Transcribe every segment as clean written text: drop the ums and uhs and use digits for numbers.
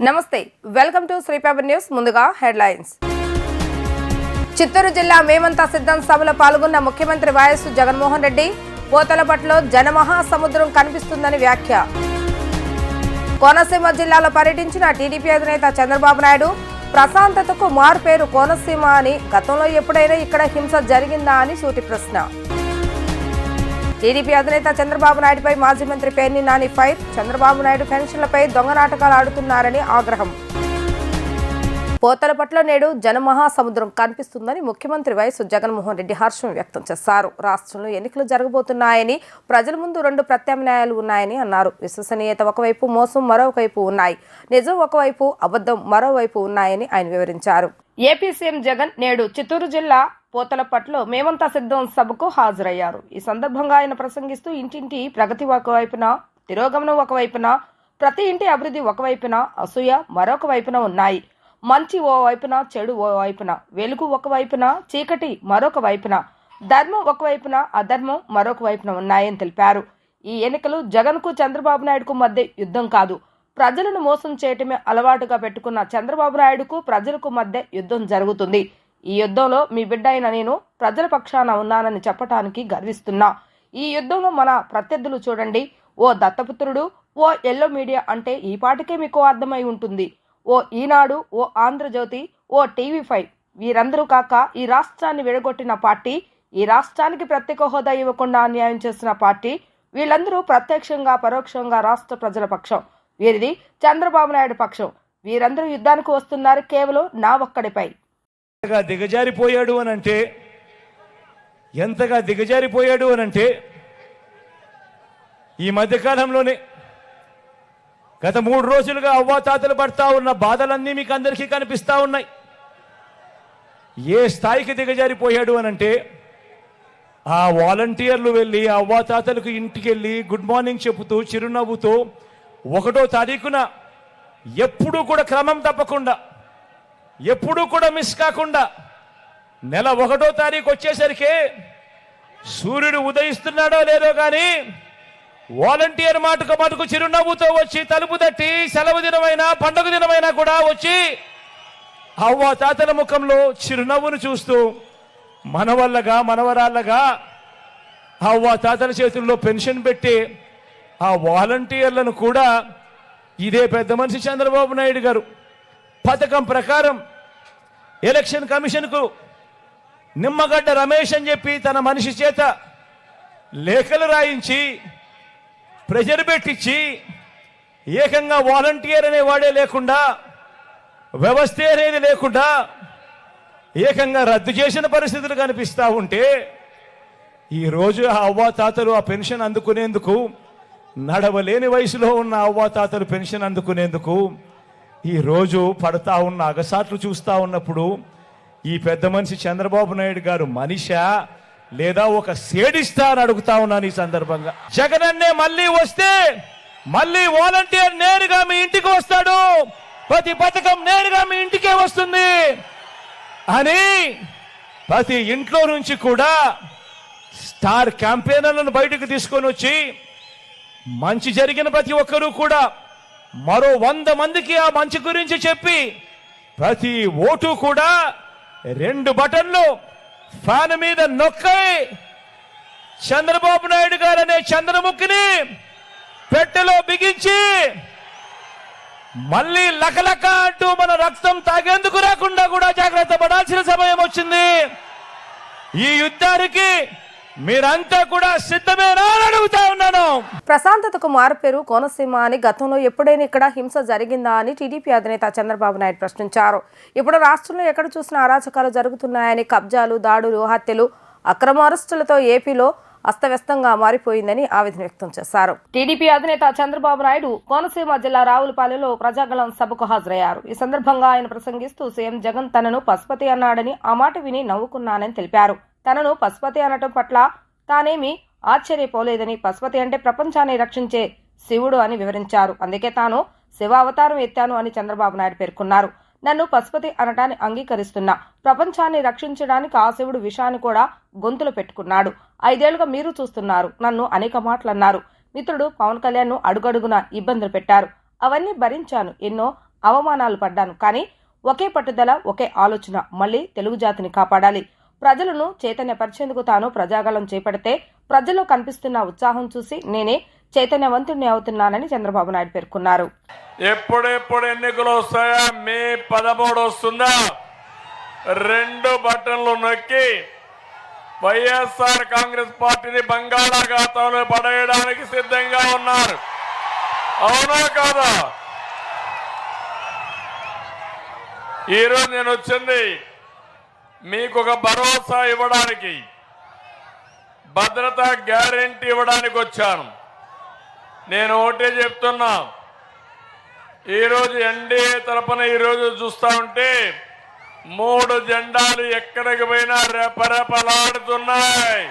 నమస్తే, welcome to Sri paper news. ముందుగా headlines. Chittoor జిల్లా మేమంతా సిద్ధం సభలో పాల్గొన్న ముఖ్యమంత్రి వైఎస్ జగన్మోహన్ రెడ్డి. పోతలపట్టులో జనమహాసముద్రం కనిపిస్తుందని వ్యాఖ్య. కోనసీమ జిల్లాలో పర్యటించిన టీడీపీ అధినేత చంద్రబాబు నాయుడు. ప్రశాంతతకు మారుపేరు కోనసీమ అని, గతంలో ఎప్పుడైనా ఇక్కడ హింస జరిగిందా అని సూటి ప్రశ్న. టీడీపీ అధినేత చంద్రబాబు నాయుడుపై మాజీ మంత్రి పేర్ని నాని ఫైర్. చంద్రబాబు నాయుడు పెన్షన్లపై దొంగ నాటకాలు ఆడుతున్నారని ఆగ్రహం. పోతలపట్టులో నేడు జనమహాసముద్రం కనిపిస్తుందని ముఖ్యమంత్రి వైఎస్ జగన్మోహన్ రెడ్డి హర్షం వ్యక్తం చేశారు. రాష్ట్రంలో ఎన్నికలు జరగబోతున్నాయని, ప్రజల ముందు రెండు ప్రత్యామ్నాయాలు ఉన్నాయని అన్నారు. విశ్వసనీయత ఒకవైపు, మోసం మరోవైపు ఉన్నాయి. నిజం ఒకవైపు, అబద్ధం మరోవైపు ఉన్నాయని ఆయన వివరించారు. ఏపీ సీఎం జగన్ నేడు చిత్తూరు జిల్లా పోతలపట్టులో మేమంతా సిద్ధం సభకు హాజరయ్యారు. ఈ సందర్భంగా ఆయన ప్రసంగిస్తూ ఇంటింటి ప్రగతి ఒకవైపున, తిరోగమనం ఒకవైపున, ప్రతి ఇంటి అభివృద్ధి ఒకవైపున, అసూయ మరొక వైపున ఉన్నాయి. మంచి ఓ వైపున, చెడు ఓ వైపున, వెలుగు ఒకవైపున, చీకటి మరొక వైపున, ధర్మం ఒకవైపున, అధర్మం మరొక వైపున ఉన్నాయని తెలిపారు. ఈ ఎన్నికలు జగన్కు చంద్రబాబు నాయుడుకు మధ్య యుద్ధం కాదు. ప్రజలను మోసం చేయటమే అలవాటుగా పెట్టుకున్న చంద్రబాబు నాయుడుకు ప్రజలకు మధ్య యుద్ధం జరుగుతుంది. ఈ యుద్ధంలో మీ బిడ్డ అయిన నేను ప్రజల పక్షాన ఉన్నానని చెప్పటానికి గర్విస్తున్నా. ఈ యుద్ధంలో మన ప్రత్యర్థులు చూడండి. ఓ దత్తపుత్రుడు, ఓ ఎల్లో మీడియా అంటే ఈ పాటికే మీకు అర్థమై ఉంటుంది. ఓ ఈనాడు, ఓ ఆంధ్రజ్యోతి, ఓ టీవీ5 వీరందరూ కాక ఈ రాష్ట్రాన్ని విడగొట్టిన పార్టీ, ఈ రాష్ట్రానికి ప్రత్యేక హోదా ఇవ్వకుండా అన్యాయం చేసిన పార్టీ, వీళ్ళందరూ ప్రత్యక్షంగా పరోక్షంగా రాష్ట్ర ప్రజల పక్షం. వీరిది చంద్రబాబు నాయుడు పక్షం. వీరందరూ యుద్ధానికి వస్తున్నారు కేవలం నా ఒక్కడిపై. ఎంతగా దిగజారిపోయాడు అనంటే ఈ మధ్యకాలంలోనే గత 3 రోజులుగా అవ్వాతాతలు పడతా ఉన్న బాధలన్నీ మీకు అందరికీ కనిపిస్తా ఉన్నాయి. ఏ స్థాయికి దిగజారిపోయాడు అనంటే ఆ వాలంటీర్లు వెళ్ళి అవ్వాతాతలకు ఇంటికి వెళ్ళి గుడ్ మార్నింగ్ చెబుతూ చిరునవ్వుతో 1వ తారీఖున ఎప్పుడూ కూడా క్రమం తప్పకుండా, ఎప్పుడూ కూడా మిస్ కాకుండా నెల 1వ తారీఖు వచ్చేసరికి సూర్యుడు ఉదయిస్తున్నాడో లేదో కానీ వాలంటీర్ మటుకు చిరునవ్వుతో వచ్చి తలుపు తట్టి సెలవు దినమైనా పండుగ దినమైనా కూడా వచ్చి అవ్వ తాతల ముఖంలో చిరునవ్వును చూస్తూ మనవల్లగా మనవరాళ్ళగా అవ్వ తాతల చేతుల్లో పెన్షన్ పెట్టి ఆ వాలంటీర్లను కూడా ఇదే పెద్ద మనిషి చంద్రబాబు నాయుడు గారు పథకం ప్రకారం ఎలక్షన్ కమిషన్కు నిమ్మగడ్డ రమేష్ అని చెప్పి తన మనిషి చేత లేఖలు రాయించి ప్రెజర్ పెట్టించి ఏకంగా వాలంటీర్ అనేవాడే లేకుండా, వ్యవస్థ అనేది లేకుండా ఏకంగా రద్దు చేసిన పరిస్థితులు కనిపిస్తూ ఉంటే ఈరోజు ఆ అవ్వాతాతలు ఆ పెన్షన్ అందుకునేందుకు, నడవలేని వయసులో ఉన్న అవ్వాతాతలు పెన్షన్ అందుకునేందుకు ఈరోజు పడతా ఉన్న అగసాట్లు చూస్తూ ఉన్నప్పుడు ఈ పెద్ద మనిషి చంద్రబాబు నాయుడు గారు మనిషా లేదా ఒక సేడిస్తా అని అడుగుతా ఉన్నాను. ఈ సందర్భంగా జగన్ అన్నే మళ్ళీ వస్తే మళ్ళీ వాలంటీర్ నేరుగా మీ ఇంటికి వస్తాడు, ప్రతి పథకం నేరుగా మీ ఇంటికే వస్తుంది అని ప్రతి ఇంట్లో నుంచి కూడా స్టార్ క్యాంపెయినర్లను బయటకు తీసుకొని వచ్చి మంచి జరిగిన ప్రతి ఒక్కరూ కూడా మరో 100 మందికి ఆ మంచి గురించి చెప్పి ప్రతి ఓటు కూడా 2 బటన్లు ఫ్యాన్ మీద నొక్కై చంద్రబాబు నాయుడు గారు అనే చంద్రముఖిని పెట్టెలో బిగించి మళ్ళీ లకలక అంటూ మన రక్తం తాగేందుకు రాకుండా కూడా జాగ్రత్త పడాల్సిన సమయం వచ్చింది. ఈ యుద్ధానికి మీరంతా కూడా సిద్ధమేనా అని అడుగుతా ఉన్నాను. ప్రశాంతతకు మారుపేరు కోనసీమ అని, గతంలో ఎప్పుడైనా ఇక్కడ హింస జరిగిందా అని టీడీపీ అధినేత చంద్రబాబు నాయుడు ప్రశ్నించారు. ఇప్పుడు రాష్ట్రంలో ఎక్కడ చూసినా అరాచకాలు జరుగుతున్నాయని, కబ్జాలు, దాడులు, హత్యలు, అక్రమ అరెస్టులతో ఏపీలో అస్తవ్యస్తంగా మారిపోయిందని ఆవేదన వ్యక్తం చేశారు. టీడీపీ అధినేత చంద్రబాబు నాయుడు కోనసీమ జిల్లా రావులపాలెంలో ప్రజాగళం సభకు హాజరయ్యారు. ఈ సందర్భంగా ఆయన ప్రసంగిస్తూ సీఎం జగన్ తనను పశుపతి అన్నాడని, ఆ మాట విని నవ్వుకున్నానని తెలిపారు. తనను పశుపతి అనటం పట్ల తానేమి ఆశ్చర్యపోలేదని, పశుపతి అంటే ప్రపంచాన్ని రక్షించే శివుడు అని వివరించారు. అందుకే తాను శివ అవతారం ఎత్తాను అని చంద్రబాబు నాయుడు పేర్కొన్నారు. నన్ను పశుపతి అనటాన్ని అంగీకరిస్తున్నా, ప్రపంచాన్ని రక్షించడానికి ఆ శివుడు విషాన్ని కూడా గొంతులో పెట్టుకున్నాడు. 5 ఏళ్లుగా మీరు చూస్తున్నారు. నన్ను అనేక మాటలన్నారు. మిత్రుడు పవన్ కళ్యాణ్ ను అడుగడుగునా ఇబ్బందులు పెట్టారు. అవన్నీ భరించాను. ఎన్నో అవమానాలు పడ్డాను. కానీ ఒకే పట్టుదల, ఒకే ఆలోచన, మళ్లీ తెలుగు జాతిని కాపాడాలి. ప్రజలను చైతన్యపరిచేందుకు తాను ప్రజాగళం చేపడితే ప్రజల్లో కనిపిస్తున్న ఉత్సాహం చూసి నేనే చైతన్యవంతుడిని అవుతున్నానని చంద్రబాబు నాయుడు పేర్కొన్నారు. ఎప్పుడెప్పుడు ఎన్నికలు వస్తాయా, మే 13 వస్తుందా, 2 బటన్లు నొక్కి వైఎస్ఆర్ కాంగ్రెస్ పార్టీని బంగాళాఖాతంలో పడేయడానికి సిద్ధంగా ఉన్నారు. అవునా కాదా? ఈరోజు నేను వచ్చింది మీకు ఒక భరోసా ఇవ్వడానికి, భద్రత గ్యారెంటీ ఇవ్వడానికి వచ్చాను. నేను ఒకటే చెప్తున్నా, ఈరోజు ఎన్డీఏ తరపున ఈరోజు చూస్తా ఉంటే 3 జెండాలు ఎక్కడికి పోయినా రెపరెపలాడుతున్నాయి.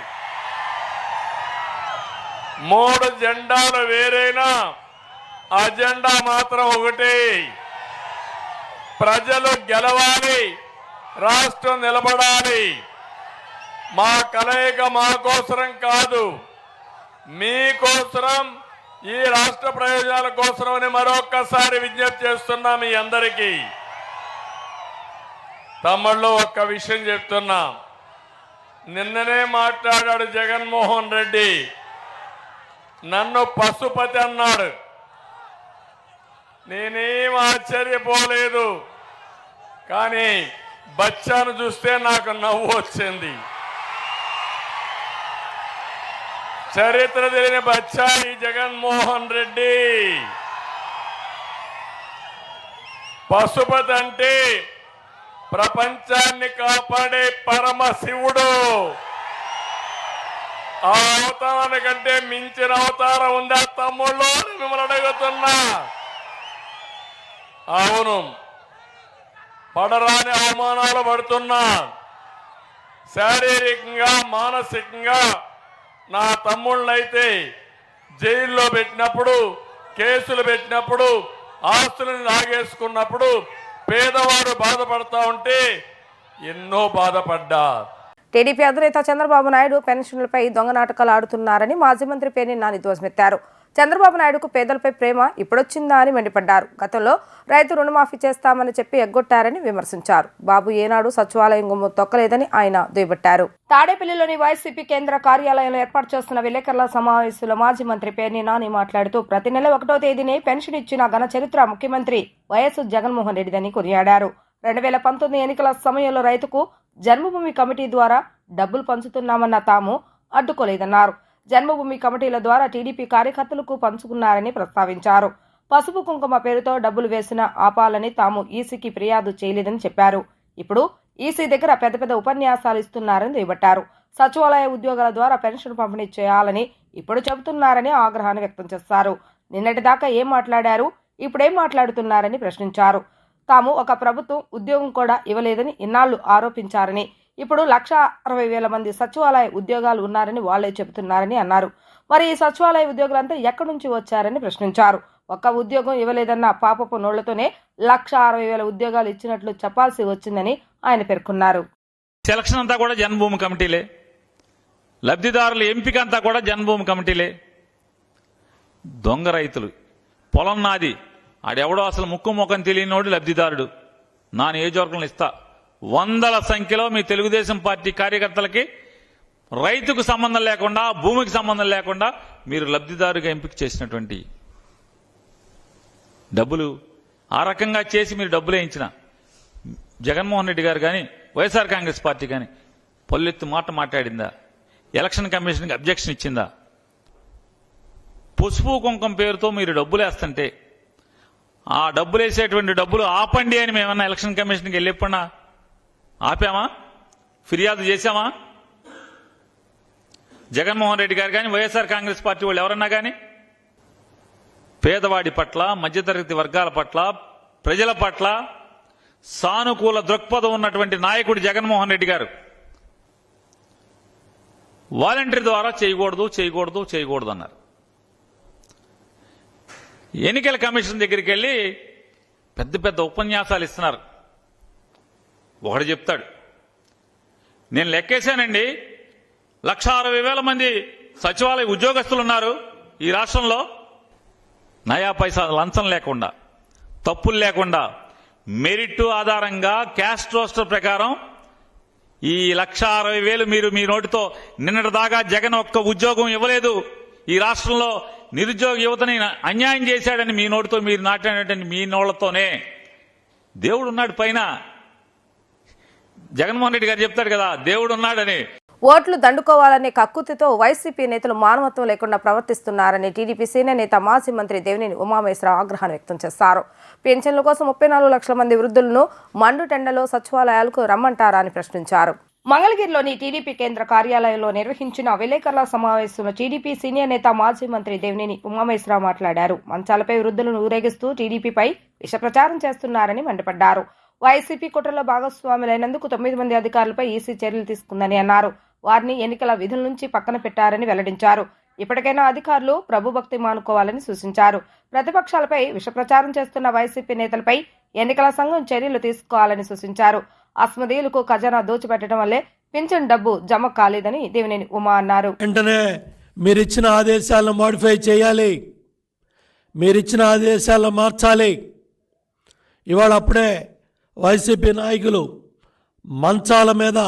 3 జెండాలు వేరైనా అజెండా మాత్రం ఒకటి. ప్రజలు గెలవాలి, రాష్ట్రం నిలబడాలి. మా కలయిక మా కోసరం కాదు, మీకోసరం, ఈ రాష్ట్ర ప్రయోజనాల కోసమని మరొక్కసారి విజ్ఞప్తి చేస్తున్నా మీ అందరికీ. తమ్ముళ్ళు ఒక్క విషయం చెప్తున్నా, నిన్ననే మాట్లాడాడు జగన్మోహన్ రెడ్డి, నన్ను పశుపతి అన్నాడు. నేనేం ఆశ్చర్యపోలేదు, కానీ బచ్చాను చూస్తే నాకు నవ్వు వచ్చింది. చరిత్ర తెలియని బచ్చా ఈ జగన్మోహన్ రెడ్డి. పశుపతి అంటే ప్రపంచాన్ని కాపాడే పరమశివుడు. ఆ అవతారానికంటే మించిన అవతారం ఉందా తమ్ముళ్ళు అని మిమ్మల్ని అడుగుతున్నా. అవును, పడరాని అవమానాలు పడుతున్నా. శారీరకంగా, మానసికంగా నా తమ్ముళ్ళైతే జైల్లో పెట్టినప్పుడు, కేసులు పెట్టినప్పుడు, ఆస్తులను లాగేసుకున్నప్పుడు పేదవాడు బాధపడతా ఉంటే ఎన్నో బాధపడ్డా. టీడీపీ అధినేత చంద్రబాబు నాయుడు పెన్షన్లపై దొంగ నాటకాలు ఆడుతున్నారని మాజీ మంత్రి పేర్ని నాని ధ్వజమెత్తారు. చంద్రబాబు నాయుడుకు పేదలపై ప్రేమ ఇప్పుడొచ్చిందా అని మండిపడ్డారు. గతంలో రైతు రుణమాఫీ చేస్తామని చెప్పి ఎగ్గొట్టారని విమర్శించారు. బాబు ఏనాడు సచివాలయం గుమ్ము తొక్కలేదని ఆయన దుయ్యబట్టారు. తాడేపల్లిలోని వైసీపీ కేంద్ర కార్యాలయంలో ఏర్పాటు చేస్తున్న విలేకరుల సమావేశంలో మాజీ మంత్రి పేర్ని నాని మాట్లాడుతూ ప్రతి నెల 1వ తేదీనే పెన్షన్ ఇచ్చిన ఘన చరిత్ర ముఖ్యమంత్రి వైఎస్ జగన్మోహన్ రెడ్డిదని కొనియాడారు. 2019 ఎన్నికల సమయంలో రైతుకు జన్మభూమి కమిటీ ద్వారా డబ్బులు పంచుతున్నామన్న తాము అడ్డుకోలేదన్నారు. జన్మభూమి కమిటీల ద్వారా టీడీపీ కార్యకర్తలకు పంచుకున్నారని ప్రస్తావించారు. పసుపు కుంకుమ పేరుతో డబ్బులు వేసిన ఆపాలని తాము ఈసీకి ఫిర్యాదు చేయలేదని చెప్పారు. ఇప్పుడు ఈసీ దగ్గర పెద్ద పెద్ద ఉపన్యాసాలు ఇస్తున్నారని దుయ్యబట్టారు. సచివాలయ ఉద్యోగాల ద్వారా పెన్షన్ పంపిణీ చేయాలని ఇప్పుడు చెబుతున్నారని ఆగ్రహాన్ని వ్యక్తం చేశారు. నిన్నటిదాకా ఏం మాట్లాడారు, ఇప్పుడేం మాట్లాడుతున్నారని ప్రశ్నించారు. తాము ఒక ప్రభుత్వం ఉద్యోగం కూడా ఇవ్వలేదని ఇన్నాళ్లు ఆరోపించారని, ఇప్పుడు 1,60,000 మంది సచివాలయ ఉద్యోగాలు ఉన్నారని వాళ్లే చెబుతున్నారని అన్నారు. మరి ఈ సచివాలయ ఉద్యోగులంతా ఎక్కడి నుంచి వచ్చారని ప్రశ్నించారు. ఒక్క ఉద్యోగం ఇవ్వలేదన్న పాపపు నోళ్లతోనే 1,60,000 ఉద్యోగాలు ఇచ్చినట్లు చెప్పాల్సి వచ్చిందని ఆయన పేర్కొన్నారు. సెలక్షన్ అంతా కూడా జన్మభూమి కమిటీలే, లబ్ధిదారుల ఎంపిక అంతా కూడా జన్మభూమి కమిటీలే. దొంగ రైతులు, పొలం నాది, ఆడెవడో అసలు ముక్కు ముఖం తెలియనోడు లబ్ధిదారుడు, నా నియోజకవర్గంలో ఇస్తా. 100ల సంఖ్యలో మీ తెలుగుదేశం పార్టీ కార్యకర్తలకి రైతుకు సంబంధం లేకుండా, భూమికి సంబంధం లేకుండా మీరు లబ్ధిదారుగా ఎంపిక చేసినటువంటి డబ్బులు, ఆ రకంగా చేసి మీరు డబ్బులు వేయించిన జగన్మోహన్ రెడ్డి గారు కానీ, వైఎస్ఆర్ కాంగ్రెస్ పార్టీ కానీ పల్లెత్తు మాట మాట్లాడిందా? ఎలక్షన్ కమిషన్కి అబ్జెక్షన్ ఇచ్చిందా? పసుపు కుంకం పేరుతో మీరు డబ్బులు వేస్తుంటే ఆ డబ్బులు వేసేటువంటి డబ్బులు ఆపండి అని మేమన్నా ఎలక్షన్ కమిషన్కి వెళ్ళేప్పుడన్నా ఆపామా? ఫిర్యాదు చేశామా? జగన్మోహన్ రెడ్డి గారు కానీ, వైఎస్ఆర్ కాంగ్రెస్ పార్టీ వాళ్ళు ఎవరన్నా కానీ పేదవాడి పట్ల, మధ్యతరగతి వర్గాల పట్ల, ప్రజల పట్ల సానుకూల దృక్పథం ఉన్నటువంటి నాయకుడు జగన్మోహన్ రెడ్డి గారు వాలంటరీ ద్వారా చేయకూడదు అన్నారు. ఎన్నికల కమిషన్ దగ్గరికి వెళ్ళి పెద్ద పెద్ద ఉపన్యాసాలు ఇస్తున్నారు. ఒకడు చెప్తాడు, నేను లెక్కేశానండి, 1,60,000 మంది సచివాలయ ఉద్యోగస్తులు ఉన్నారు ఈ రాష్ట్రంలో, నయా పైసా లంచం లేకుండా తప్పులు లేకుండా మెరిట్ ఆధారంగా క్యాస్ట్ రోస్టర్ ప్రకారం ఈ 1,60,000 మీరు మీ నోటితో నిన్నటి దాకా జగన్ ఒక్క ఉద్యోగం ఇవ్వలేదు, ఈ రాష్ట్రంలో నిరుద్యోగ యువతని అన్యాయం చేశాడని మీ నోటితో మీరు నాటినటువంటి మీ నోళ్లతోనే దేవుడు ఉన్నాడు పైన. జగన్మోహన్ రెడ్డి గారు చెప్తాడు కదా దేవుడు ఉన్నాడని. ఓట్లు దండుకోవాలనే కక్కుతితో వైసీపీ నేతలు మానవత్వం లేకుండా ప్రవర్తిస్తున్నారని టీడీపీ సీనియర్ నేత మాజీ మంత్రి దేవినేని ఉమామహేశ్వరరావు ఆగ్రహాన్ని వ్యక్తం చేశారు. పెన్షన్ల కోసం 34 లక్షల మంది వృద్ధులను మండుటెండలో సచివాలయాలకు రమ్మంటారా అని ప్రశ్నించారు. మంగళగిరిలోని టీడీపీ కేంద్ర కార్యాలయంలో నిర్వహించిన విలేకరుల సమావేశంలో టీడీపీ సీనియర్ నేత మాజీ మంత్రి దేవినేని ఉమామహేశ్వరరావు మాట్లాడారు. మంచాలపై వృద్ధులను ఊరేగిస్తూ టీడీపీపై విషప్రచారం చేస్తున్నారని మండిపడ్డారు. వైసీపీ కుట్రలో భాగస్వాములైనందుకు 9 మంది అధికారులపై ఈసీ చర్యలు తీసుకుందని అన్నారు. వారిని ఎన్నికల విధుల నుంచి పక్కన పెట్టారని వెల్లడించారు. ఇప్పటికైనా అధికారులు ప్రభుభక్తి మానుకోవాలని సూచించారు. ప్రతిపక్షాలపై విషప్రచారం చేస్తున్న వైసీపీ నేతలపై ఎన్నికల సంఘం చర్యలు తీసుకోవాలని సూచించారు. అస్మదీయులకు ఖజానా దోచిపెట్టడం వల్లే పింఛన్ డబ్బు జమ కాలేదని దేవినేని ఉమా అన్నారు. వెంటనే మీరిచ్చిన ఆదేశాలను మోడిఫై చేయాలి, మీరిచ్చిన ఆదేశాలను మార్చాలి. ఇవాళ అప్పుడే వైసీపీ నాయకులు మంచాల మీద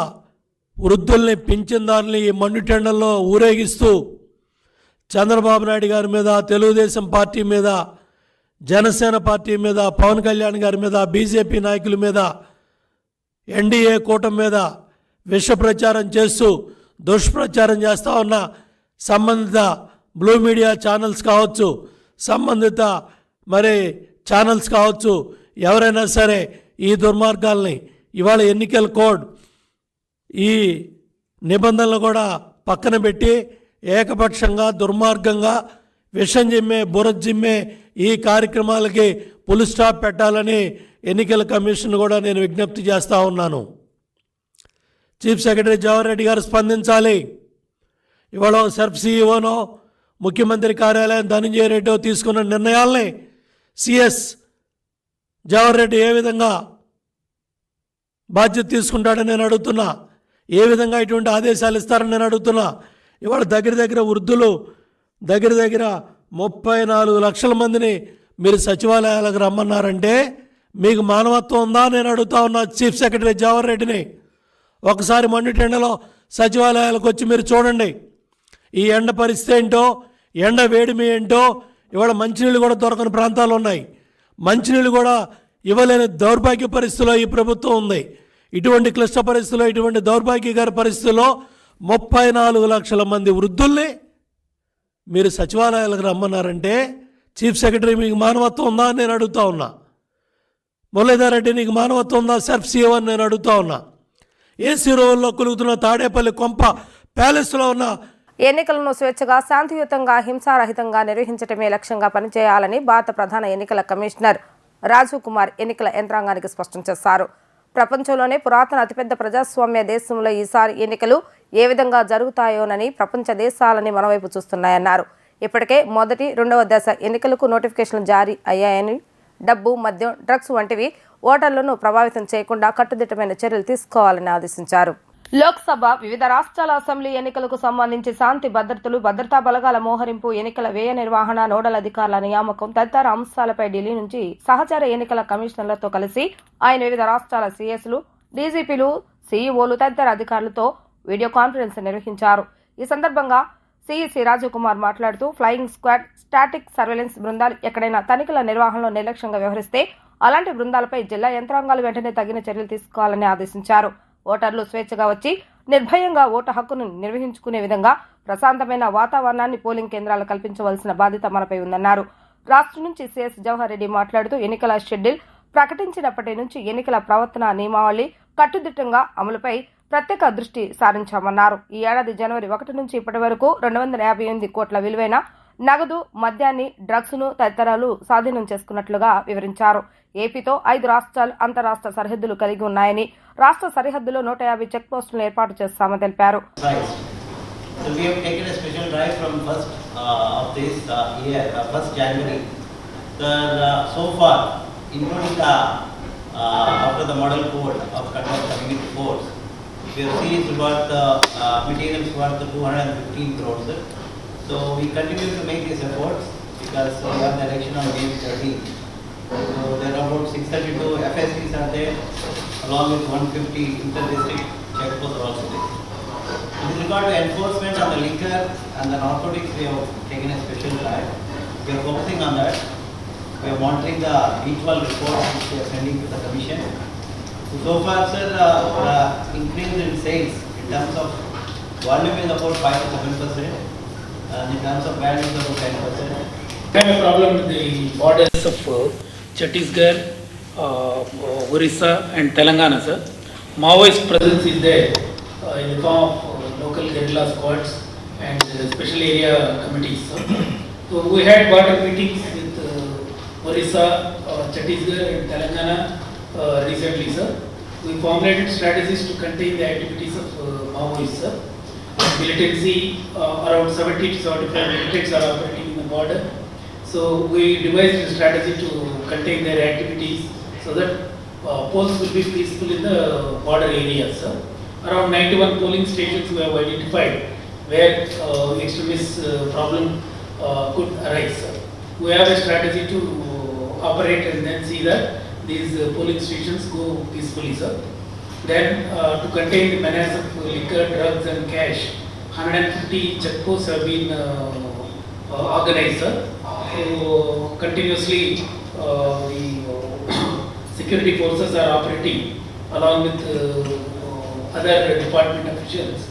వృద్ధుల్ని పింఛన్దారుల్ని ఈ మండుటెండల్లో ఊరేగిస్తూ చంద్రబాబు నాయుడు గారి మీద, తెలుగుదేశం పార్టీ మీద, జనసేన పార్టీ మీద, పవన్ కళ్యాణ్ గారి మీద, బీజేపీ నాయకుల మీద, ఎన్డీఏ కూటమి మీద విష ప్రచారం చేస్తూ దుష్ప్రచారం చేస్తూ ఉన్న సంబంధిత బ్లూ మీడియా ఛానల్స్ కావచ్చు, సంబంధిత ఛానల్స్ కావచ్చు, ఎవరైనా సరే ఈ దుర్మార్గాల్ని ఇవాళ ఎన్నికల కోడ్ ఈ నిబంధనలు కూడా పక్కన పెట్టి ఏకపక్షంగా దుర్మార్గంగా విషం జిమ్మే బురద జిమ్మే ఈ కార్యక్రమాలకి ఫుల్ స్టాప్ పెట్టాలని ఎన్నికల కమిషన్ కూడా నేను విజ్ఞప్తి చేస్తూ ఉన్నాను. చీఫ్ సెక్రటరీ జవహర్ రెడ్డి గారు స్పందించాలి. ఇవాళ సెర్ఫ్ సీఈఓనో ముఖ్యమంత్రి కార్యాలయం ధనంజయ రెడ్డి తీసుకున్న నిర్ణయాల్ని సిఎస్ జవహర్ రెడ్డి ఏ విధంగా బాధ్యత తీసుకుంటాడని నేను అడుగుతున్నా, ఏ విధంగా ఇటువంటి ఆదేశాలు ఇస్తారని నేను అడుగుతున్నా. ఇవాళ దగ్గర వృద్ధులు దగ్గర 34 లక్షల మందిని మీరు సచివాలయాలకు రమ్మన్నారంటే మీకు మానవత్వం ఉందా నేను అడుగుతా ఉన్నా చీఫ్ సెక్రటరీ జవహర్ రెడ్డిని. ఒకసారి మండుటెండలో సచివాలయాలకు వచ్చి మీరు చూడండి ఈ ఎండ పరిస్థితి ఏంటో, ఎండ వేడిమి ఏంటో. ఇవాళ మంచినీళ్ళు కూడా దొరకని ప్రాంతాలు ఉన్నాయి, మంచినీళ్ళు కూడా ఇవ్వలేని దౌర్భాగ్య పరిస్థితిలో ఈ ప్రభుత్వం ఉంది. ఇటువంటి క్లిష్ట పరిస్థితుల్లో, ఇటువంటి దౌర్భాగ్యకర పరిస్థితుల్లో 34 లక్షల మంది వృద్ధుల్ని మీరు సచివాలయాలకు రమ్మన్నారంటే చీఫ్ సెక్రటరీ మీకు మానవత్వం ఉందా అని నేను అడుగుతా ఉన్నా. మురళీధర్ రెడ్డి నీకు మానవత్వం ఉందా సెర్ఫ్ సీఓ అని నేను అడుగుతా ఉన్నా. ఏసీ రోడ్లో కొలుగుతున్న తాడేపల్లి కొంప ప్యాలెస్లో ఉన్న ఎన్నికలను స్వేచ్ఛగా, శాంతియుతంగా, హింసారహితంగా నిర్వహించడమే లక్ష్యంగా పనిచేయాలని భారత ప్రధాన ఎన్నికల కమిషనర్ రాజీవ్ కుమార్ ఎన్నికల యంత్రాంగానికి స్పష్టం చేశారు. ప్రపంచంలోనే పురాతన అతిపెద్ద ప్రజాస్వామ్య దేశంలో ఈసారి ఎన్నికలు ఏ విధంగా జరుగుతాయోనని ప్రపంచ దేశాలని మనవైపు చూస్తున్నాయన్నారు. ఇప్పటికే మొదటి, 2వ దశ ఎన్నికలకు నోటిఫికేషన్లు జారీ అయ్యాయని, డబ్బు, మద్యం, డ్రగ్స్ వంటివి ఓటర్లను ప్రభావితం చేయకుండా కట్టుదిట్టమైన చర్యలు తీసుకోవాలని ఆదేశించారు. లోక్సభ, వివిధ రాష్ట్రాల అసెంబ్లీ ఎన్నికలకు సంబంధించి శాంతి భద్రతలు, భద్రతా బలగాల మోహరింపు, ఎన్నికల వ్యయ నిర్వహణ, నోడల్ అధికారుల నియామకం తదితర అంశాలపై ఢిల్లీ నుంచి సహచర ఎన్నికల కమిషనర్లతో కలిసి ఆయన వివిధ రాష్ట్రాల సీఎస్లు, డీజీపీలు, సీఈఓలు తదితర అధికారులతో వీడియో కాన్ఫరెన్స్ నిర్వహించారు. ఈ సందర్భంగా సీఈసీ రాజీవ్ కుమార్ మాట్లాడుతూ ఫ్లయింగ్ స్క్వాడ్, స్టాటిక్ సర్వేలెన్స్ బృందాలు ఎక్కడైనా తనిఖీల నిర్వహణలో నిర్లక్ష్యంగా వ్యవహరిస్తే అలాంటి బృందాలపై జిల్లా యంత్రాంగాలు వెంటనే తగిన చర్యలు తీసుకోవాలని ఆదేశించారు. ఓటర్లు స్వేచ్ఛగా వచ్చి నిర్భయంగా ఓటు హక్కును నిర్వహించుకునే విధంగా ప్రశాంతమైన వాతావరణాన్ని పోలింగ్ కేంద్రాలు కల్పించవలసిన బాధ్యత మనపై ఉందన్నారు. రాష్ట్రం నుంచి సీఎస్ జవహర్ రెడ్డి మాట్లాడుతూ ఎన్నికల షెడ్యూల్ ప్రకటించినప్పటి నుంచి ఎన్నికల ప్రవర్తన నియమావళి కట్టుదిట్టంగా అమలుపై ప్రత్యేక దృష్టి సారించామన్నారు. ఈ ఏడాది జనవరి 1 నుంచి ఇప్పటి వరకు 258 కోట్ల విలువైన నగదు, మద్యాన్ని, డ్రగ్స్ ను తదితరాలు స్వాధీనం చేసుకున్నట్లుగా వివరించారు. ఏపీతో 5 రాష్ట్రాలు అంతరాష్ట్ర సరిహద్దులు కలిగి ఉన్నాయని, రాష్ట్ర సరిహద్దులో 150 చెక్ పోస్టులను ఏర్పాటు చేస్తామని తెలిపారు. So we have taken a special drive from 1st of this year, 1st January. So far, including after the model code of conduct coming into force, we have seized about materials worth 215 crores. So we continue to make these efforts because we have the election on May 13th. So there are about 632 FSCs are there, along with 150 inter-district checkposts are also there. With regard to enforcement on the liquor and the narcotics, we have taken a special drive. We are focusing on that. We are monitoring the B12 reports which we are sending to the commission. So far, sir, increase in sales in terms of volume is about 5 to 7%, and in terms of value is about 10%. We have a problem with the borders of Chhattisgarh, Orissa and Telangana, sir. Maoist presence is there in the form of local guerrilla squads and special area committees, sir. So we had border meetings with Orissa, Chhattisgarh and Telangana recently, sir. We formulated strategies to contain the activities of Maoists, sir. Militancy, around 70 to 75 militants are operating in the border. So we devised a strategy to contain their activities so that polls will be peaceful in the border areas, sir. Around 91 polling stations we have identified where extremist problem could arise, sir. We have a strategy to operate and then see that these polling stations go peacefully, sir. Then to contain the menace of liquor, drugs and cash, 150 checkposts have been organized, sir. So continuously the security forces are operating along with other department officials.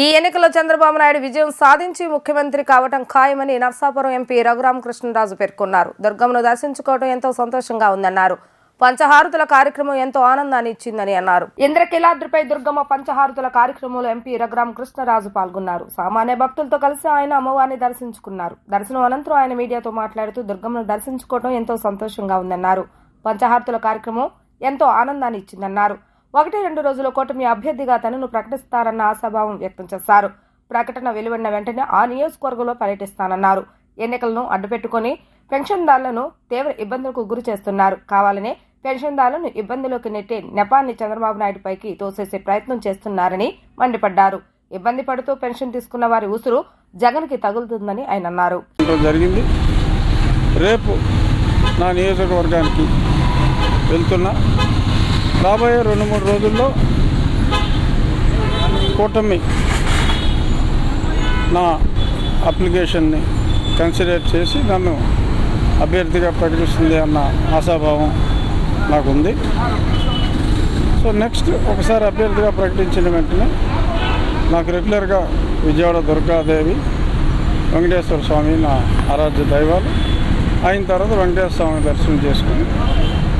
ఈ ఎన్నికల్లో చంద్రబాబు నాయుడు విజయం సాధించి ముఖ్యమంత్రి కావటం ఖాయమని Narsapuram MP Raghuramakrishnaraju పేర్కొన్నారు. దుర్గమ్మను దర్శించుకోవడం ఎంతో సంతోషంగా ఉందన్నారు. పంచహారతుల కార్యక్రమం ఎంతో ఆనందాన్ని ఇచ్చిందని అన్నారు. ఇంద్రకీలాద్రిపై దుర్గమ్మ పంచహారతుల కార్యక్రమంలో ఎంపీ రఘురామకృష్ణరాజు పాల్గొన్నారు. సామాన్య భక్తులతో కలిసి ఆయన అమ్మవారిని దర్శించుకున్నారు. దర్శనం అనంతరం ఆయన మీడియాతో మాట్లాడుతూ దుర్గమ్మను దర్శించుకోవడం ఎంతో సంతోషంగా ఉందన్నారు. పంచహారతుల కార్యక్రమం ఎంతో ఆనందాన్ని ఇచ్చిందన్నారు. 1-2 రోజుల్లో కూటమి అభ్యర్థిగా తనను ప్రకటిస్తారన్న ఆశాభావం వ్యక్తం చేశారు. ప్రకటన వెలువడిన వెంటనే ఆ నియోజకవర్గంలో పర్యటిస్తానన్నారు. ఎన్నికలను అడ్డుపెట్టుకుని పెన్షన్దారులను తీవ్ర ఇబ్బందులకు గురి చేస్తున్నారు. కావాలనే పెన్షన్దారులను ఇబ్బందులోకి నెట్టే నెపాన్ని చంద్రబాబు నాయుడు పైకి తోసేసే ప్రయత్నం చేస్తున్నారని మండిపడ్డారు. ఇబ్బంది పడుతూ పెన్షన్ తీసుకున్న వారి ఉసురు జగన్కి తగులుతుందని ఆయన అన్నారు. జరిగింది. రేపు నా నియోజకవర్గానికి వెళ్తున్నా. రాబోయే 2-3 రోజుల్లో కూటమి నా అప్లికేషన్ని కన్సిడర్ చేసి నన్ను అభ్యర్థిగా ప్రకటిస్తుంది అన్న ఆశాభావం నాకుంది. సో నెక్స్ట్ ఒకసారి అభ్యర్థిగా ప్రకటించిన వెంటనే నాకు రెగ్యులర్గా విజయవాడ దుర్గాదేవి, వెంకటేశ్వర స్వామి నా ఆరాధ్య దైవాలు అయిన తర్వాత వెంకటేశ్వర స్వామి దర్శనం చేసుకుని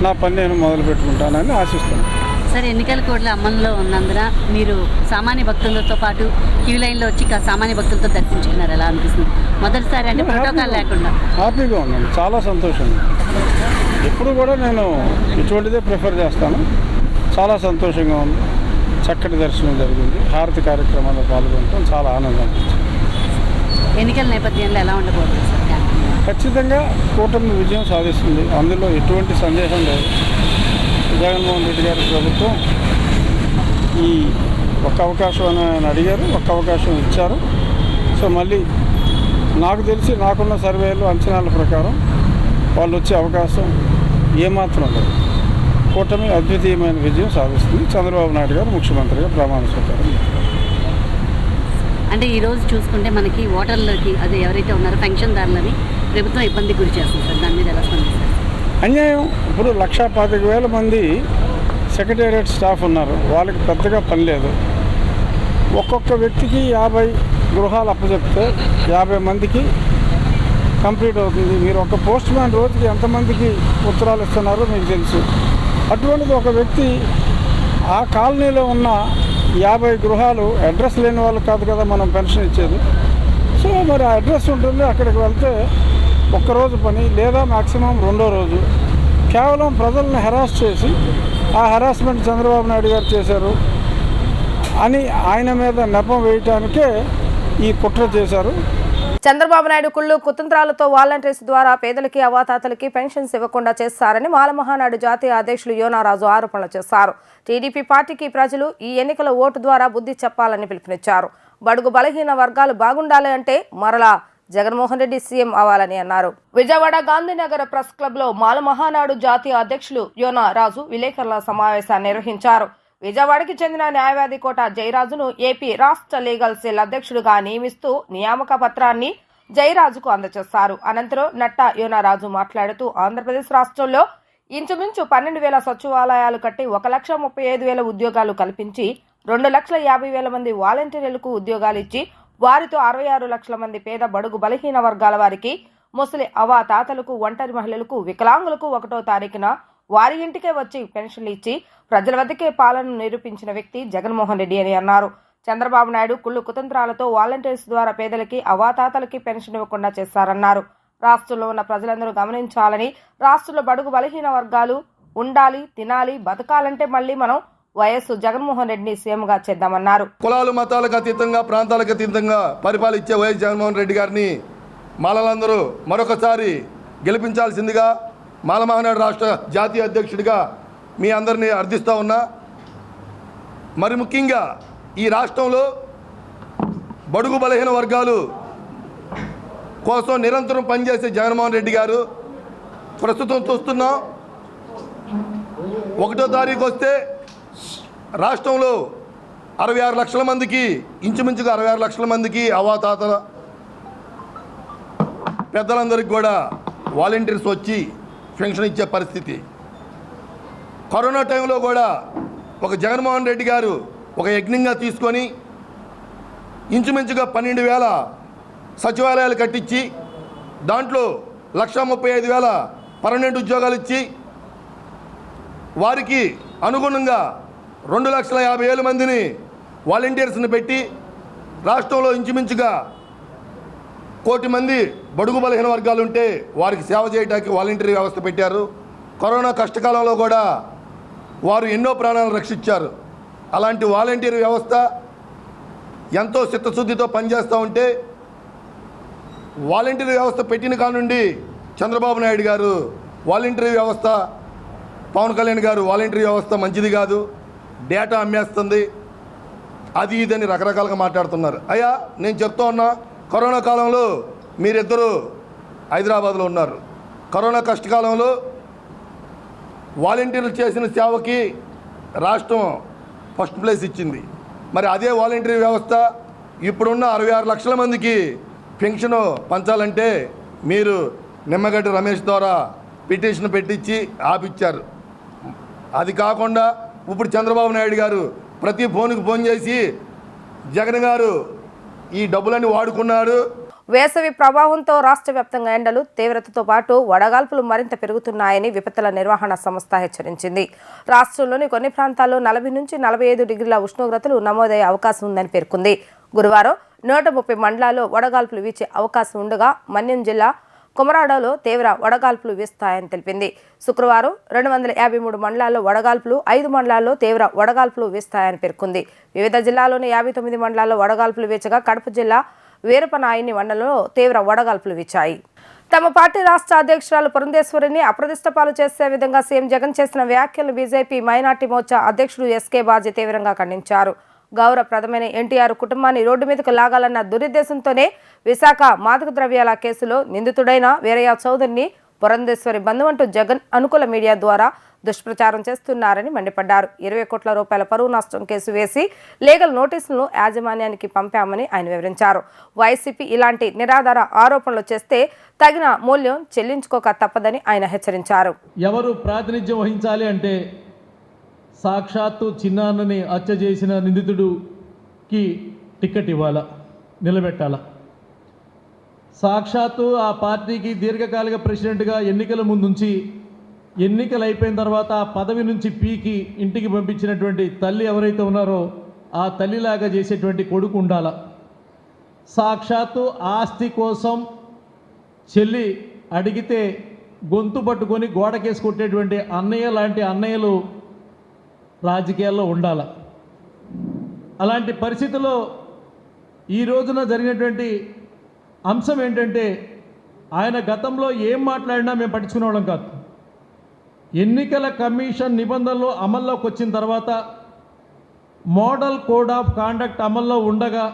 నా పని నేను మొదలు పెట్టుకుంటానని ఆశిస్తున్నాను. సార్, ఎన్నికల కోడ్ల అమల్లో ఉన్నందున మీరు సామాన్య భక్తులతో పాటు క్యూ లైన్లో వచ్చి సామాన్య భక్తులతో దర్శించుకున్నారు. ఎలా అనిపిస్తుంది? మొదటిసారి అంటే ప్రోటోకాల్ లేకుండా హ్యాపీగా ఉన్నాను, చాలా సంతోషంగా. ఎప్పుడు కూడా నేను ఇటువంటిదే ప్రిఫర్ చేస్తాను. చాలా సంతోషంగా ఉంది. చక్కటి దర్శనం జరిగింది. హారతి కార్యక్రమాల్లో పాల్గొనడం చాలా ఆనందం అనిపించింది. ఎన్నికల నేపథ్యంలో ఎలా ఉండబోతుంది సార్? ఖచ్చితంగా కూటమి విజయం సాధిస్తుంది, అందులో ఎటువంటి సందేహం లేదు. జగన్మోహన్ రెడ్డి గారి ప్రభుత్వం ఈ ఒక్క అవకాశం అని ఆయన అడిగారు, ఒక్క అవకాశం ఇచ్చారు. సో మళ్ళీ నాకు తెలిసి నాకున్న సర్వేలు అంచనాల ప్రకారం వాళ్ళు వచ్చే అవకాశం ఏమాత్రం లేదు. కూటమి అద్వితీయమైన విజయం సాధిస్తుంది. చంద్రబాబు నాయుడు గారు ముఖ్యమంత్రిగా ప్రమాణ స్వీకారం చేస్తారు. అంటే ఈరోజు చూసుకుంటే మనకి ఓటర్లకి అదే ఎవరైతే ఉన్నారో పెన్షన్దారులని ప్రభుత్వం ఇబ్బంది గురి చేస్తుంది సార్, దాని మీద ఎలా స్పందిస్తారు? అన్యాయం. ఇప్పుడు 1,25,000 మంది సెక్రటేరియట్ స్టాఫ్ ఉన్నారు, వాళ్ళకి పెద్దగా పని లేదు. ఒక్కొక్క వ్యక్తికి 50 గృహాలు అప్పచెప్తే 50 మందికి కంప్లీట్ అవుతుంది. మీరు ఒక పోస్ట్ మ్యాన్ రోజుకి ఎంతమందికి ఉత్తరాలు ఇస్తున్నారో మీకు తెలుసు. అటువంటిది ఒక వ్యక్తి ఆ కాలనీలో ఉన్న 50 గృహాలు అడ్రస్ లేని వాళ్ళు కాదు కదా మనం పెన్షన్ ఇచ్చేది. సో మరి ఆ అడ్రస్ ఉంటుంది, అక్కడికి వెళ్తే ఒక్కరోజు పని లేదా మ్యాక్సిమం 2వ రోజు. కేవలం ప్రజలను హెరాస్ చేసి ఆ హెరాస్మెంట్ చంద్రబాబు నాయుడు గారు చేశారు అని ఆయన మీద నెపం వేయటానికే ఈ కుట్ర చేశారు. చంద్రబాబు నాయుడు కుళ్ళు కుతంత్రాలతో వాలంటీర్స్ ద్వారా పేదలకి అవాతాతలకి పెన్షన్స్ ఇవ్వకుండా చేస్తారని మాలమహానాడు జాతీయ అధ్యక్షులు యోనారాజు ఆరోపణలు చేశారు. టీడీపీ పార్టీకి ప్రజలు ఈ ఎన్నికల ఓటు ద్వారా బుద్ధి చెప్పాలని పిలుపునిచ్చారు. బడుగు బలహీన వర్గాలు బాగుండాలి అంటే మరలా జగన్మోహన్ రెడ్డి సీఎం అవ్వాలని అన్నారు. విజయవాడ గాంధీనగర్ ప్రెస్ క్లబ్ లో మాల మహానాడు జాతీయ అధ్యక్షులు యోనా రాజు విలేకరుల సమావేశాన్ని నిర్వహించారు. విజయవాడకి చెందిన న్యాయవాది కోట జయరాజును ఏపీ రాష్ట్ర లీగల్ సెల్ అధ్యక్షుడిగా నియమిస్తూ నియామక పత్రాన్ని జయరాజుకు అందజేశారు. అనంతరం నట్ట యోనారాజు మాట్లాడుతూ ఆంధ్రప్రదేశ్ రాష్ట్రంలో ఇంచుమించు 12,000 సచివాలయాలు కట్టి 1,35,000 ఉద్యోగాలు కల్పించి 2,50,000 మంది వాలంటీర్లకు ఉద్యోగాలు ఇచ్చి వారితో 66 లక్షల మంది పేద బడుగు బలహీన వర్గాల వారికి, ముసలి అవాతాతలకు, ఒంటరి మహిళలకు, వికలాంగులకు 1వ తారీఖున వారి ఇంటికే వచ్చి పెన్షన్లు ఇచ్చి ప్రజల వద్దకే పాలనను నిరూపించిన వ్యక్తి జగన్మోహన్ రెడ్డి అని అన్నారు. చంద్రబాబు నాయుడు కుళ్ళు కుతంత్రాలతో వాలంటీర్స్ ద్వారా పేదలకి, అవాతాతలకి పెన్షన్ ఇవ్వకుండా చేశారన్నారు. రాష్ట్రంలో ఉన్న ప్రజలందరూ గమనించాలని, రాష్ట్రంలో బడుగు బలహీన వర్గాలు ఉండాలి, తినాలి, బతకాలంటే మళ్లీ మనం వైఎస్ జగన్మోహన్ రెడ్డిని సీఎంగా చేద్దామన్నారు. కులాలు మతాలకు అతీతంగా, ప్రాంతాలకు అతీతంగా పరిపాలించే వైఎస్ జగన్మోహన్ రెడ్డి గారిని మాలలందరూ మరొకసారి గెలిపించాల్సిందిగా మాల మహానాడు రాష్ట్ర జాతీయ అధ్యక్షుడిగా మీ అందరినీ అర్థిస్తూ ఉన్నా. మరి ముఖ్యంగా ఈ రాష్ట్రంలో బడుగు బలహీన వర్గాలు కోసం నిరంతరం పనిచేసే జగన్మోహన్ రెడ్డి గారు ప్రస్తుతం చూస్తున్నాం. 1వ తారీఖు వస్తే రాష్ట్రంలో 66 లక్షల మందికి, ఇంచుమించుగా 66 లక్షల మందికి అవాతాతల పెద్దలందరికీ కూడా వాలంటీర్స్ వచ్చి పెన్షన్ ఇచ్చే పరిస్థితి. కరోనా టైంలో కూడా ఒక జగన్మోహన్ రెడ్డి గారు ఒక యజ్ఞంగా తీసుకొని ఇంచుమించుగా 12,000 సచివాలయాలు కట్టించి దాంట్లో 1,35,000 పర్మనెంట్ ఉద్యోగాలు ఇచ్చి వారికి అనుగుణంగా 2,50,000 మందిని వాలంటీర్స్ని పెట్టి రాష్ట్రంలో ఇంచుమించుగా 1,000,000 మంది బడుగు బలహీన వర్గాలు ఉంటే వారికి సేవ చేయడానికి వాలంటీర్ వ్యవస్థ పెట్టారు. కరోనా కష్టకాలంలో కూడా వారు ఎన్నో ప్రాణాలను రక్షించారు. అలాంటి వాలంటీర్ వ్యవస్థ ఎంతో చిత్తశుద్ధితో పనిచేస్తూ ఉంటే వాలంటీర్ వ్యవస్థ పెట్టిన కానుండి చంద్రబాబు నాయుడు గారు వాలంటీర్ వ్యవస్థ, పవన్ కళ్యాణ్ గారు వాలంటీర్ వ్యవస్థ మంచిది కాదు, డేటా అమ్మేస్తుంది, అది ఇదని రకరకాలుగా మాట్లాడుతున్నారు. అయ్యా నేను చెప్తా ఉన్నా, కరోనా కాలంలో మీరిద్దరూ హైదరాబాద్లో ఉన్నారు. కరోనా కష్టకాలంలో వాలంటీర్లు చేసిన సేవకి రాష్ట్రం ఫస్ట్ ప్లేస్ ఇచ్చింది. మరి అదే వాలంటీర్ వ్యవస్థ ఇప్పుడున్న 66 లక్షల మందికి పెన్షన్ పంచాలంటే మీరు నిమ్మగడ్డ రమేష్ ద్వారా పిటిషన్ పెట్టించి ఆపిచ్చారు. అది కాకుండా ఇప్పుడు చంద్రబాబు నాయుడు గారు ప్రతి ఫోన్కి ఫోన్ చేసి జగన్ గారు ఈ డబ్బులన్నీ వాడుకున్నారు. వేసవి ప్రభావంతో రాష్ట్ర వ్యాప్తంగా ఎండలు తీవ్రతతో పాటు వడగాల్పులు మరింత పెరుగుతున్నాయని విపత్తుల నిర్వహణ సంస్థ హెచ్చరించింది. రాష్ట్రంలోని కొన్ని ప్రాంతాల్లో 40 నుంచి 45 డిగ్రీల ఉష్ణోగ్రతలు నమోదయ్యే అవకాశం ఉందని పేర్కొంది. గురువారం 130 మండలాల్లో వడగాల్పులు వీచే అవకాశం ఉండగా మన్యం జిల్లా కొమరాడలో తీవ్ర వడగాల్పులు వీస్తాయని తెలిపింది. శుక్రవారం 253 మండలాల్లో వడగాల్పులు, 5 మండలాల్లో తీవ్ర వడగాల్పులు వీస్తాయని పేర్కొంది. వివిధ జిల్లాల్లోని 59 మండలాల్లో వడగాల్పులు వీచగా కడప జిల్లా వీరపనాయని మండలంలో తీవ్ర వడగాల్పులు వీచాయి. తమ పార్టీ రాష్ట్ర అధ్యక్షురాలు పురంధేశ్వరిని అప్రదిష్ట పాలు చేసే విధంగా సీఎం జగన్ చేసిన వ్యాఖ్యలను బీజేపీ మైనార్టీ మోర్చా అధ్యక్షుడు ఎస్కే బాజీ తీవ్రంగా ఖండించారు. గౌరవప్రదమైన ఎన్టీఆర్ కుటుంబాన్ని రోడ్డు మీదకు లాగాలన్న దురుద్దేశంతోనే విశాఖ మాదక ద్రవ్యాల కేసులో నిందితుడైన వీరయ్య చౌదరిని పురంధేశ్వరి బంధువంటూ జగన్ అనుకూల మీడియా ద్వారా దుష్ప్రచారం చేస్తున్నారని మండిపడ్డారు. 20 కోట్ల రూపాయల పరువు నష్టం కేసు వేసి లీగల్ నోటీసులను యాజమాన్యానికి పంపామని ఆయన వివరించారు. వైసీపీ ఇలాంటి నిరాధార ఆరోపణలు చేస్తే తగిన మూల్యం చెల్లించుకోక తప్పదని ఆయన హెచ్చరించారు. ఎవరు ప్రాతినిధ్యం వహించాలి అంటే సాక్షాత్తు చిన్నాన్నని హత్య చేసిన నిందితుడికి టికెట్ ఇవ్వాలా, నిలబెట్టాలా. సాక్షాత్తు ఆ పార్టీకి దీర్ఘకాలిక ప్రెసిడెంట్గా ఎన్నికల ముందుంచి ఎన్నికలు అయిపోయిన తర్వాత ఆ పదవి నుంచి పీకి ఇంటికి పంపించినటువంటి తల్లి ఎవరైతే ఉన్నారో ఆ తల్లిలాగా చేసేటువంటి కొడుకు ఉండాలా. సాక్షాత్తు ఆస్తి కోసం చెల్లి అడిగితే గొంతు పట్టుకొని గోడకేసి కొట్టేటువంటి అన్నయ్య లాంటి అన్నయ్యలు రాజకీయాల్లో ఉండాల. అలాంటి పరిస్థితుల్లో ఈ రోజున జరిగినటువంటి అంశం ఏంటంటే ఆయన గతంలో ఏం మాట్లాడినా మేము పట్టించుకునే వాళ్ళం కాదు. ఎన్నికల కమిషన్ నిబంధనలు అమల్లోకి వచ్చిన తర్వాత మోడల్ కోడ్ ఆఫ్ కాండక్ట్ అమల్లో ఉండగా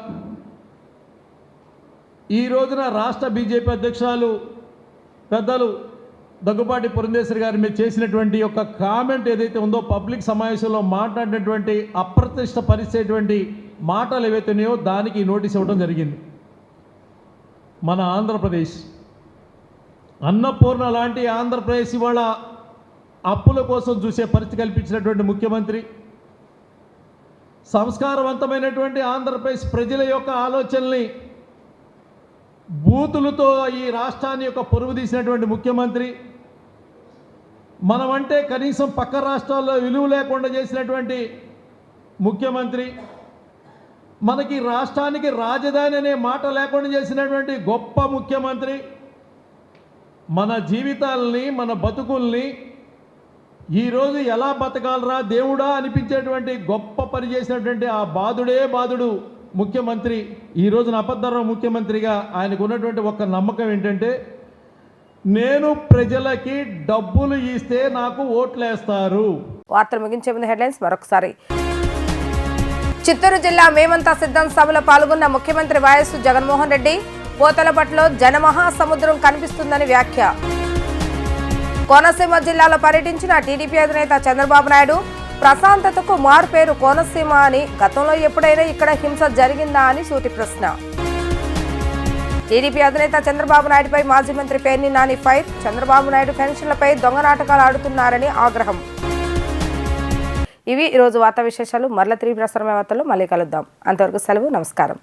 ఈ రోజున రాష్ట్ర బీజేపీ అధ్యక్షురాలు పెద్దలు దగ్గుపాటి పురంధేశ్వరి గారి మీద చేసినటువంటి యొక్క కామెంట్ ఏదైతే ఉందో, పబ్లిక్ సమావేశంలో మాట్లాడినటువంటి అప్రతిష్ట పరిచేటువంటి మాటలు ఏవైతే ఉన్నాయో దానికి నోటీస్ ఇవ్వడం జరిగింది. మన ఆంధ్రప్రదేశ్ అన్నపూర్ణ లాంటి ఆంధ్రప్రదేశ్ ఇవాళ అప్పుల కోసం చూసే పరిస్థితి కల్పించినటువంటి ముఖ్యమంత్రి, సంస్కారవంతమైనటువంటి ఆంధ్రప్రదేశ్ ప్రజల యొక్క ఆలోచనల్ని బూతులతో ఈ రాష్ట్రాన్ని యొక్క పొరుగు తీసినటువంటి ముఖ్యమంత్రి, మనమంటే కనీసం పక్క రాష్ట్రాల్లో విలువ లేకుండా చేసినటువంటి ముఖ్యమంత్రి, మనకి రాష్ట్రానికి రాజధాని అనే మాట లేకుండా చేసినటువంటి గొప్ప ముఖ్యమంత్రి, మన జీవితాలని మన బతుకుల్ని ఈరోజు ఎలా బతకాలరా దేవుడా అనిపించేటువంటి గొప్ప పని చేసినటువంటి ఆ బాధుడే బాధుడు ముఖ్యమంత్రి ఈ రోజున అబద్ధరావు ముఖ్యమంత్రిగా ఆయనకు ఉన్నటువంటి ఒక నమ్మకం ఏంటంటే, నేను ప్రజలకి డబ్బులు ఇస్తే నాకు ఓట్లేస్తారు. వార్తలు ముగించే ముందు హెడ్లైన్స్ మరొకసారి. చిత్తూరు జిల్లా మేమంతా సిద్ధం సభలో పాల్గొన్న ముఖ్యమంత్రి వైఎస్ జగన్మోహన్ రెడ్డి, పోతలపట్లో జనమహాసముద్రం కనిపిస్తుందని వ్యాఖ్య. కోనసీమ జిల్లాలో పర్యటించిన టీడీపీ అధినేత చంద్రబాబు నాయుడు, ప్రశాంతతకు మారుపేరు కోనసీమ అని, గతంలో ఎప్పుడైనా ఇక్కడ హింస జరిగిందా అని సూటి ప్రశ్న. టీడీపీ అధినేత చంద్రబాబు నాయుడుపై మాజీ మంత్రి పేర్ని నాని ఫైర్, చంద్రబాబు నాయుడు పెన్షన్లపై దొంగ నాటకాలు ఆడుతున్నారని ఆగ్రహం. ఇవి ఈరోజు వార్తా విశేషాలు. మరల తిరిగి ప్రసారమైన వార్తల్లో మళ్ళీ కలుద్దాం. అంతవరకు సెలవు, నమస్కారం.